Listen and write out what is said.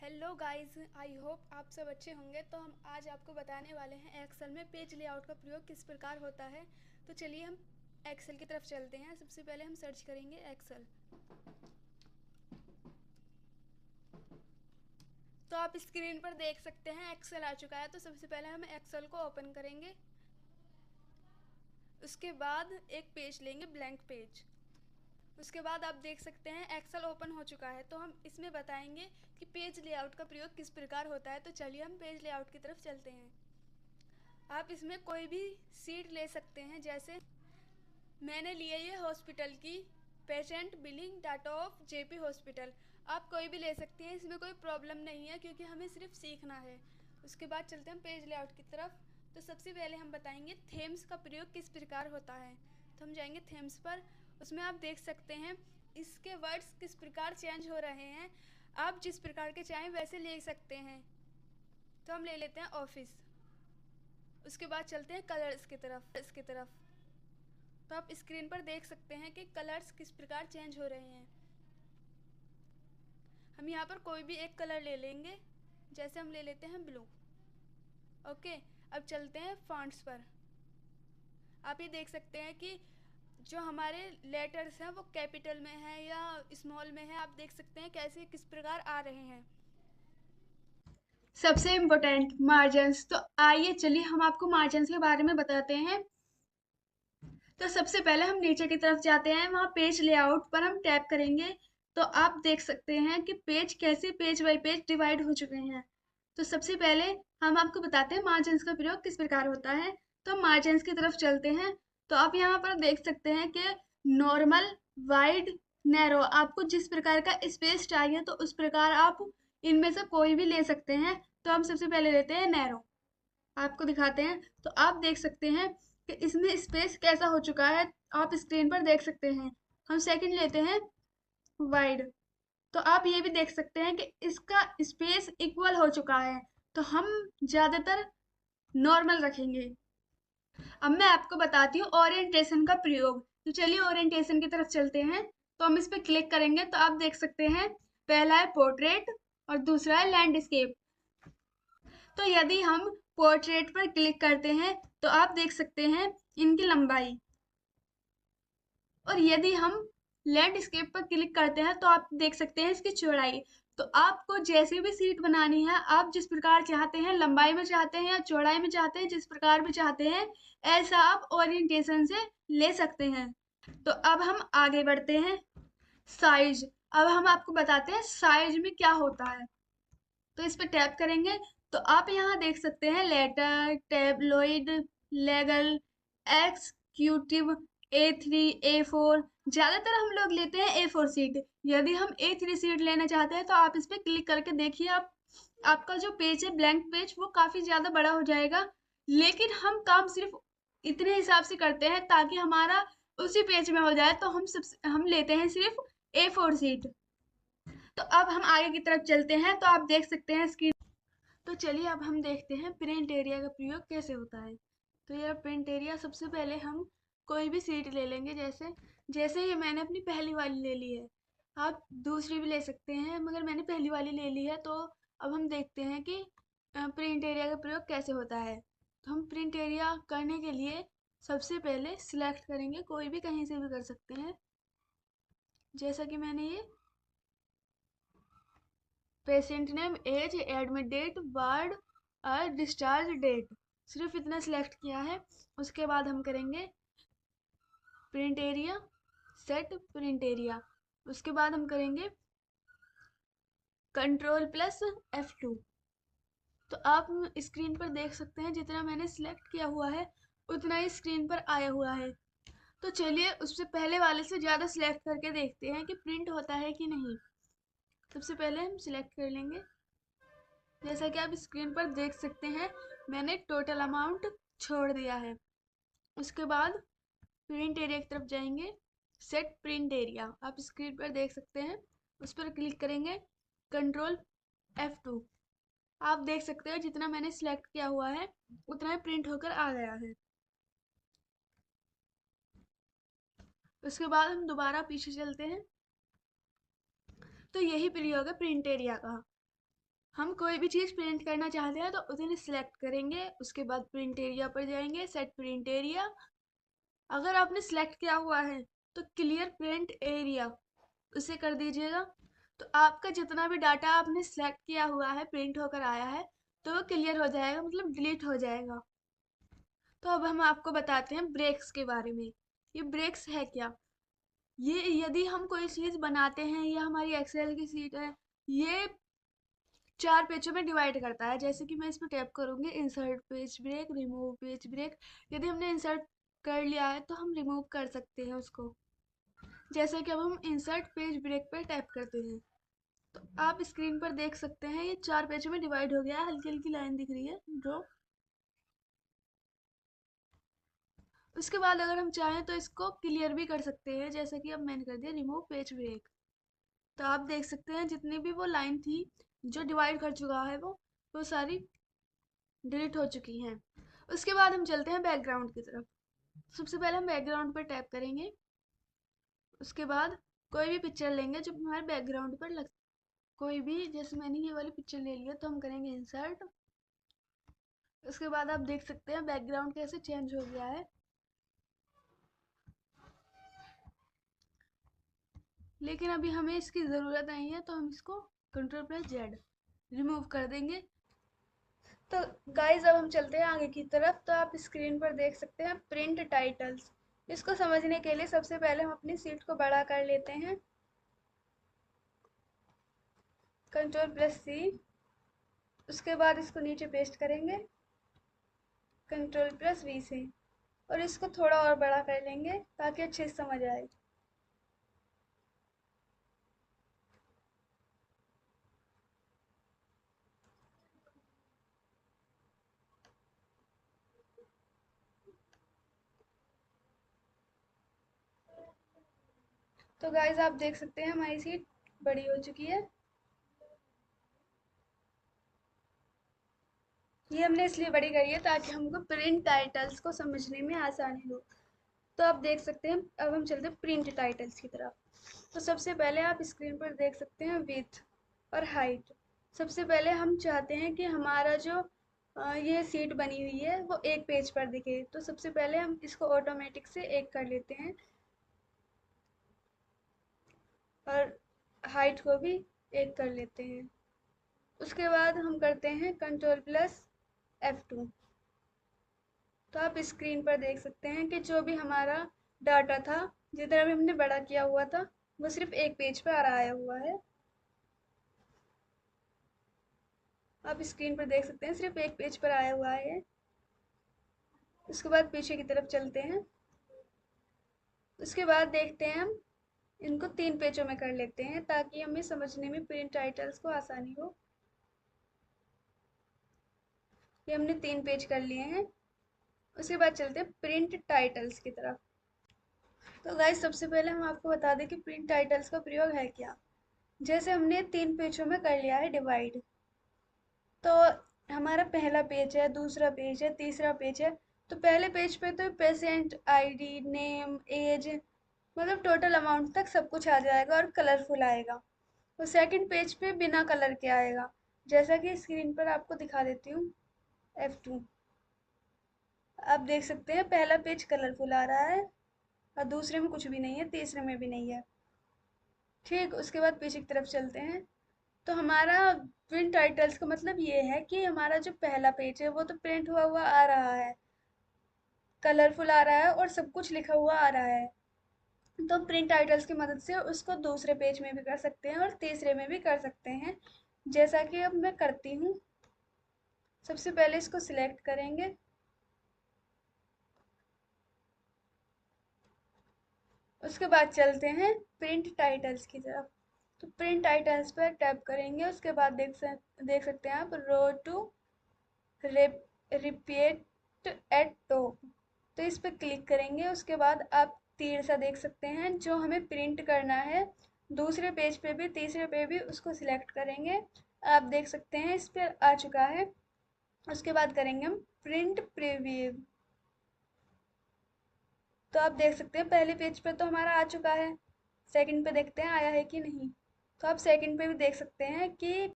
Hello guys, I hope आप सब अच्छे होंगे। तो हम आज आपको बताने वाले हैं एक्सेल में पेज लेआउट का प्रयोग किस प्रकार होता है। तो चलिए हम एक्सेल की तरफ चलते हैं। सबसे पहले हम सर्च करेंगे एक्सेल। तो आप स्क्रीन पर देख सकते हैं एक्सेल आ चुका है। तो सबसे पहले हम एक्सेल को ओपन करेंगे। उसके बाद एक पेज लेंगे, ब्लैंक पेज। उसके बाद आप देख सकते हैं एक्सेल ओपन हो चुका है। तो हम इसमें बताएंगे कि पेज लेआउट का प्रयोग किस प्रकार होता है। तो चलिए हम पेज लेआउट की तरफ चलते हैं। आप इसमें कोई भी सीट ले सकते हैं। जैसे मैंने लिए ये हॉस्पिटल की patient billing data of JP hospital. आप कोई भी ले सकते हैं, इसमें कोई प्रॉब्लम नहीं है क्योंकि हमें सिर्फ सीखना है। उसके बाद चलते हैं पेज लेआउट की तरफ। तो सबसे पहले हम बताएंगे थीम्स का प्रयोग किस प्रकार होता है। तो हम जाएंगे थीम्स पर। उसमें आप देख सकते हैं इसके वर्ड्स किस प्रकार चेंज हो रहे हैं। आप जिस प्रकार के चाहें वैसे ले सकते हैं। तो हम ले लेते हैं ऑफिस। उसके बाद चलते हैं कलर्स की तरफ। तो आप स्क्रीन पर देख सकते हैं कि कलर्स किस प्रकार चेंज हो रहे हैं। हम यहाँ पर कोई भी एक कलर ले लेंगे। जैसे हम ले लेते हैं ब्लू। ओके, अब चलते हैं फॉन्ट्स पर। आप ये देख सकते हैं कि जो हमारे लेटर्स हैं वो कैपिटल में है या स्मॉल में है। आप देख सकते हैं कैसे किस प्रकार आ रहे हैं। सबसे इम्पोर्टेंट मार्जिन्स। तो आइए चलिए हम आपको मार्जिन्स के बारे में बताते हैं। तो सबसे पहले हम नीचे की तरफ जाते हैं, वहाँ पेज लेआउट पर हम टैप करेंगे। तो आप देख सकते हैं कि पेज कैसे पेज बाय पेज डिवाइड हो चुके हैं। तो सबसे पहले हम आपको बताते हैं मार्जिन्स का प्रयोग किस प्रकार होता है। तो हम मार्जिन्स की तरफ चलते हैं। तो आप यहाँ पर देख सकते हैं कि नॉर्मल, वाइड, नैरो, आपको जिस प्रकार का स्पेस चाहिए तो उस प्रकार आप इनमें से कोई भी ले सकते हैं। तो हम सबसे पहले लेते हैं नैरो। आपको दिखाते हैं। तो आप देख सकते हैं कि इसमें स्पेस कैसा हो चुका है। आप स्क्रीन पर देख सकते हैं। हम सेकंड लेते हैं वाइड। तो आप ये भी देख सकते हैं कि इसका स्पेस इक्वल हो चुका है। तो हम ज्यादातर नॉर्मल रखेंगे। अब मैं आपको बताती हूँ ओरिएंटेशन का प्रयोग। तो चलिए ओरिएंटेशन की तरफ चलते हैं। तो हम इस पर क्लिक करेंगे तो आप देख सकते हैं पहला है पोर्ट्रेट और दूसरा है लैंडस्केप। तो यदि हम पोर्ट्रेट पर क्लिक करते हैं तो आप देख सकते हैं इनकी लंबाई। और यदि हम लैंडस्केप पर क्लिक करते हैं तो आप देख सकते हैं इसकी चौड़ाई। तो आपको जैसी भी सीट बनानी है, आप जिस प्रकार चाहते हैं, लंबाई में चाहते हैं या चौड़ाई में चाहते हैं, जिस प्रकार भी चाहते हैं, ऐसा आप ओरिएंटेशन से ले सकते हैं। तो अब हम आगे बढ़ते हैं। साइज। अब हम आपको बताते हैं साइज में क्या होता है। तो इस पे टैप करेंगे तो आप यहाँ देख सकते हैं letter, tabloid, legal, executive, A3, A4। ज्यादातर हम लोग लेते हैं A4 सीट। यदि हम A3 सीट लेना चाहते हैं तो आप इस पे क्लिक करके देखिए, आप आपका जो पेज है ब्लैंक पेज वो काफी ज्यादा बड़ा हो जाएगा। लेकिन हम काम सिर्फ इतने हिसाब से करते हैं ताकि हमारा उसी पेज में हो जाए। तो हम लेते हैं सिर्फ A4 सीट। तो अब हम आगे की तरफ चलते हैं। तो आप देख सकते हैं स्क्रीन। तो चलिए अब हम देखते हैं प्रिंट एरिया का प्रयोग कैसे होता है। तो ये प्रिंट एरिया, सबसे पहले हम कोई भी सीट ले लेंगे। जैसे जैसे ये मैंने अपनी पहली वाली ले ली है। आप दूसरी भी ले सकते हैं, मगर मैंने पहली वाली ले ली है। तो अब हम देखते हैं कि प्रिंट एरिया का प्रयोग कैसे होता है। तो हम प्रिंट एरिया करने के लिए सबसे पहले सिलेक्ट करेंगे, कोई भी कहीं से भी कर सकते हैं। जैसा कि मैंने ये patient name, age, admit date, ward और डिस्चार्ज डेट, सिर्फ इतना सिलेक्ट किया है। उसके बाद हम करेंगे print area, set print area. उसके बाद हम करेंगे Ctrl+F2। तो आप स्क्रीन पर देख सकते हैं जितना मैंने सिलेक्ट किया हुआ है उतना ही स्क्रीन पर आया हुआ है। तो चलिए उससे पहले वाले से ज़्यादा सिलेक्ट करके देखते हैं कि प्रिंट होता है कि नहीं। सबसे पहले हम सिलेक्ट कर लेंगे। जैसा कि आप स्क्रीन पर देख सकते हैं मैंने टोटल अमाउंट छोड़ दिया है। उसके बाद प्रिंट एरिया की तरफ जाएंगे, सेट प्रिंट एरिया, आप स्क्रीन पर देख सकते हैं। उस पर क्लिक करेंगे, Ctrl+F2। आप देख सकते हैं जितना मैंने सिलेक्ट किया हुआ है उतना ही प्रिंट होकर आ गया है। उसके बाद हम दोबारा पीछे चलते हैं। तो यही प्रयोग है प्रिंट एरिया का। हम कोई भी चीज़ प्रिंट करना चाहते हैं तो उसे सिलेक्ट करेंगे, उसके बाद प्रिंट एरिया पर जाएंगे, सेट प्रिंट एरिया। अगर आपने सिलेक्ट किया हुआ है तो क्लियर प्रिंट एरिया उसे कर दीजिएगा। तो आपका जितना भी डाटा आपने सिलेक्ट किया हुआ है प्रिंट होकर आया है तो वो क्लियर हो जाएगा, मतलब डिलीट हो जाएगा। तो अब हम आपको बताते हैं ब्रेक्स के बारे में। ये ब्रेक्स है क्या? ये यदि हम कोई चीज़ बनाते हैं या हमारी एक्सेल की सीट है, ये 4 पेजों में डिवाइड करता है। जैसे कि मैं इस पर टैप करूंगी, insert page break, remove page break. यदि हमने इंसर्ट कर लिया है तो हम रिमूव कर सकते हैं उसको। जैसे कि अब हम इंसर्ट पेज ब्रेक पर टैप करते हैं तो आप स्क्रीन पर देख सकते हैं ये 4 पेजों में डिवाइड हो गया है। हल्की हल्की लाइन दिख रही है ड्रॉ। उसके बाद अगर हम चाहें तो इसको क्लियर भी कर सकते हैं, जैसे कि अब मैंने कर दिया रिमूव पेज ब्रेक। तो आप देख सकते हैं जितनी भी वो लाइन थी जो डिवाइड कर चुका है वो सारी डिलीट हो चुकी हैं। उसके बाद हम चलते हैं बैकग्राउंड की तरफ। सबसे पहले हम बैकग्राउंड पर टैप करेंगे। उसके बाद कोई भी पिक्चर लेंगे जो हमारे बैकग्राउंड पर लग, कोई भी, जैसे मैंने ये वाली पिक्चर ले लिया तो हम करेंगे इंसर्ट। उसके बाद आप देख सकते हैं बैकग्राउंड कैसे चेंज हो गया है। लेकिन अभी हमें इसकी ज़रूरत नहीं है तो हम इसको Ctrl+Z रिमूव कर देंगे। तो गाइज अब हम चलते हैं आगे की तरफ। तो आप स्क्रीन पर देख सकते हैं प्रिंट टाइटल्स। इसको समझने के लिए सबसे पहले हम अपनी सीट को बड़ा कर लेते हैं, Ctrl+C। उसके बाद इसको नीचे पेस्ट करेंगे Ctrl+V से, और इसको थोड़ा और बड़ा कर लेंगे ताकि अच्छे से समझ आए। तो गाइज आप देख सकते हैं हमारी सीट बड़ी हो चुकी है। ये हमने इसलिए बड़ी करी है ताकि हमको प्रिंट टाइटल्स को समझने में आसानी हो। तो आप देख सकते हैं अब हम चलते हैं प्रिंट टाइटल्स की तरफ। तो सबसे पहले आप स्क्रीन पर देख सकते हैं विड्थ और हाइट। सबसे पहले हम चाहते हैं कि हमारा जो ये सीट बनी हुई है वो एक पेज पर दिखे। तो सबसे पहले हम इसको ऑटोमेटिक से एक कर लेते हैं और हाइट को भी एक कर लेते हैं। उसके बाद हम करते हैं Ctrl+F2। तो आप स्क्रीन पर देख सकते हैं कि जो भी हमारा डाटा था, जितना भी हमने बड़ा किया हुआ था, वो सिर्फ एक पेज पर आया हुआ है। आप स्क्रीन पर देख सकते हैं सिर्फ एक पेज पर आया हुआ है। उसके बाद पीछे की तरफ चलते हैं। उसके बाद देखते हैं हम इनको 3 पेजों में कर लेते हैं ताकि हमें समझने में प्रिंट टाइटल्स को आसानी हो। ये हमने 3 पेज कर लिए हैं। उसके बाद चलते हैं प्रिंट टाइटल्स की तरफ। तो गाइस सबसे पहले हम आपको बता दें कि प्रिंट टाइटल्स का प्रयोग है क्या। जैसे हमने 3 पेजों में कर लिया है डिवाइड, तो हमारा पहला पेज है, दूसरा पेज है, तीसरा पेज है। तो पहले पेज पे तो पेशेंट आईडी, नेम, एज, मतलब टोटल अमाउंट तक सब कुछ आ जाएगा और कलरफुल आएगा। तो सेकंड पेज पे बिना कलर के आएगा, जैसा कि स्क्रीन पर आपको दिखा देती हूँ। F2। आप देख सकते हैं पहला पेज कलरफुल आ रहा है और दूसरे में कुछ भी नहीं है, तीसरे में भी नहीं है। ठीक, उसके बाद पीछे की तरफ चलते हैं। तो हमारा प्रिंट टाइटल्स का मतलब ये है कि हमारा जो पहला पेज है वो तो प्रिंट हुआ हुआ आ रहा है, कलरफुल आ रहा है और सब कुछ लिखा हुआ आ रहा है। तो प्रिंट टाइटल्स की मदद से उसको दूसरे पेज में भी कर सकते हैं और तीसरे में भी कर सकते हैं, जैसा कि अब मैं करती हूँ। सबसे पहले इसको सिलेक्ट करेंगे। उसके बाद चलते हैं प्रिंट टाइटल्स की तरफ। तो प्रिंट टाइटल्स पर टैप करेंगे। उसके बाद देख सकते हैं आप रो टू रिपीट एट टॉप। तो इस पर क्लिक करेंगे। उसके बाद आप तीर सा देख सकते हैं जो हमें प्रिंट करना है, दूसरे पेज पे भी तीसरे पे भी, उसको सिलेक्ट करेंगे। आप देख सकते हैं इस पर आ चुका है। उसके बाद करेंगे हम प्रिंट प्रीव्यू। तो आप देख सकते हैं पहले पेज पे तो हमारा आ चुका है, सेकंड पे देखते हैं आया है कि नहीं। तो आप सेकंड पे भी देख सकते हैं कि